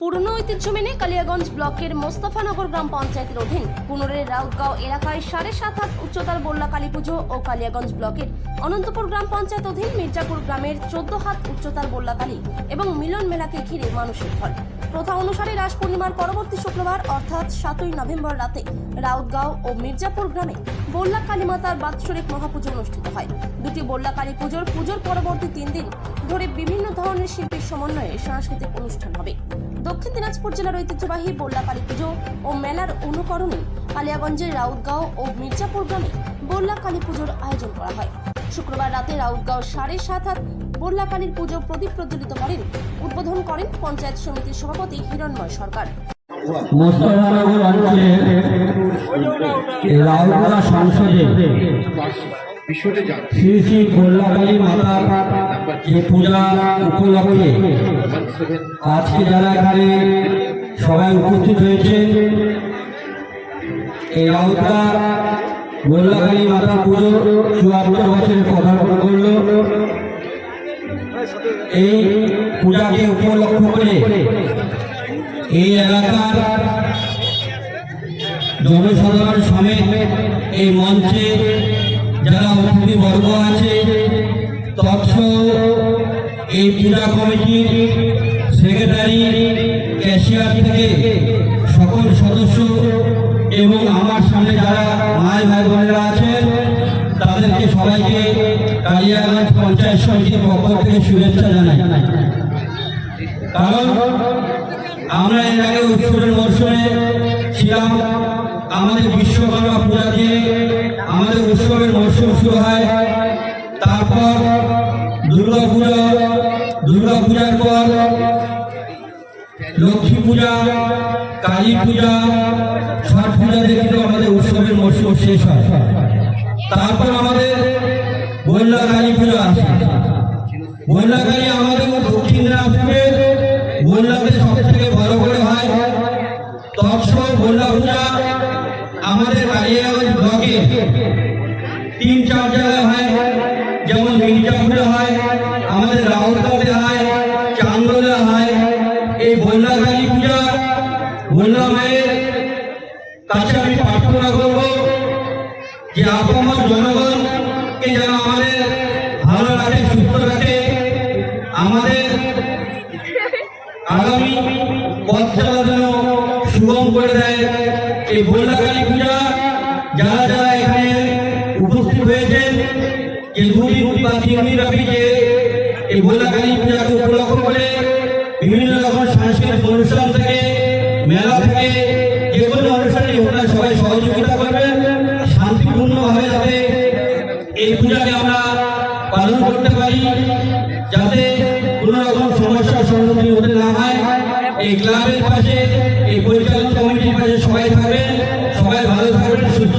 পুরনো ঐতিহ্য মেনে কালিয়াগঞ্জ ব্লকের মোস্তফানগর গ্রাম পঞ্চায়েতের অধীন কুনোরের রাউতগাঁও এলাকায় 7.5 হাত উচ্চতার বল্লা কালী পুজো ও কালিয়াগঞ্জ ব্লকের অনন্তপুর গ্রাম পঞ্চায়েত অধীন মির্জাপুর গ্রামের 14 হাত উচ্চতার বল্লা কালী এবং মিলন মেলাকে ঘিরে মানুষের ঢল। প্রথা অনুসারে রাস পূর্ণিমার পরবর্তী শুক্রবার অর্থাৎ 7ই নভেম্বর রাতে রাউতগাঁও ও মির্জাপুর গ্রামে বল্লা কালী মাতার বাৎসরিক মহাপুজো অনুষ্ঠিত হয়। দুটি বল্লা কালী পুজোর পরবর্তী 3 দিন ধরে বিভিন্ন ধরনের শিল্পীর সমন্বয়ে সাংস্কৃতিক অনুষ্ঠান হবে। দক্ষিণ দিনাজপুর জেলার ঐতিহ্যবাহী বল্লা কালী পুজো ও মেলার অনুকরণে কালিয়াগঞ্জের রাউতগাঁও ও মির্জাপুর গ্রামে বল্লা কালী পুজোর আয়োজন করা হয়। শুক্রবার রাতে রাউতগাঁও 7.5 হাত বল্লা কালীর পুজো প্রদীপ প্রজ্বলিত করেন উদ্বোধন করেন পঞ্চায়েত সমিতির সভাপতি হিরণময় সরকার। মোস্তফানগর অঞ্চলের রাউতগাঁও সংসদে শ্রী শ্রী বল্লা কালী মাতার যে পূজা উপলক্ষে আজকে যারা এখানে সবাই উপস্থিত হয়েছেন, এই রাউতগাঁও বল্লা কালী মাতার পুজো 74 বছরের পদার্পণ করল। এই পূজাকে উপলক্ষ করে এই এলাকার জনসাধারণ সমেত এই মঞ্চে যারা অতিথিবর্গ আছে তৎসহ এই পূজা কমিটির সেক্রেটারি, ক্যাশিয়ার থেকে সকল সদস্য এবং আমার সামনে যারা মাই ভাই বোনেরা আছেন তাদেরকে সবাইকে কালিয়াগঞ্জ পঞ্চায়েত সমিতির পক্ষ থেকে শুভেচ্ছা জানাই। কারণ আমরা এর আগে উৎসবের মরশুমে ছিলাম, আমাদের বিশ্বকর্মা পূজা দিয়ে আমাদের উৎসবের মরশুম শুরু হয়। তারপর দুর্গাপূজার পর লক্ষ্মী পূজা, কালী পূজা, ছট পূজা দেখে আমাদের উৎসবের মরশুম শেষ হয়। তারপর আমাদের বল্লা কালী পূজা আসে। বল্লা কালী আমাদের দক্ষিণ দিনাজপুরের বল্লাতে সব থেকে বড় করে হয়। তৎসহ বল্লা পূজা আমাদের কালিয়াগঞ্জ ব্লকে 3-4 জায়গায় হয়, যেমন মির্জাপুরে হয়, আমাদের রাউতগাঁওতে হয়, চান্দলে হয়। এই বল্লা কালী পূজা বল্লা মায়ের কাছে আমি প্রার্থনা করব যে আপনার জনগণকে যেন আমাদের ভালো রাখে, সুস্থ রাখে, আমাদের আগামী পথ চলা যেন সুগম করে দেয়। এই বল্লা কালী পূজা যারা যারা এখানে উপস্থিত হয়েছেন, এই 2 দিন বা 3 দিন ব্যাপী যে এই বল্লা কালী পূজাকে উপলক্ষ করে বিভিন্ন রকম সাংস্কৃতিক অনুষ্ঠান থেকে, মেলা থেকে, যে কোনো অনুষ্ঠানে ওনারা সবাই সহযোগিতা করবেন শান্তিপূর্ণভাবে, যাতে এই পূজাকে আমরা পালন করতে পারি, যাতে কোনো রকম সমস্যার সম্মুখীন হতে না হয়। এই ক্লাবের পাশে, এই পরিচালন কমিটির পাশে সবাই থাকবেন, সবাই ভালো থাকবেন, সুস্থ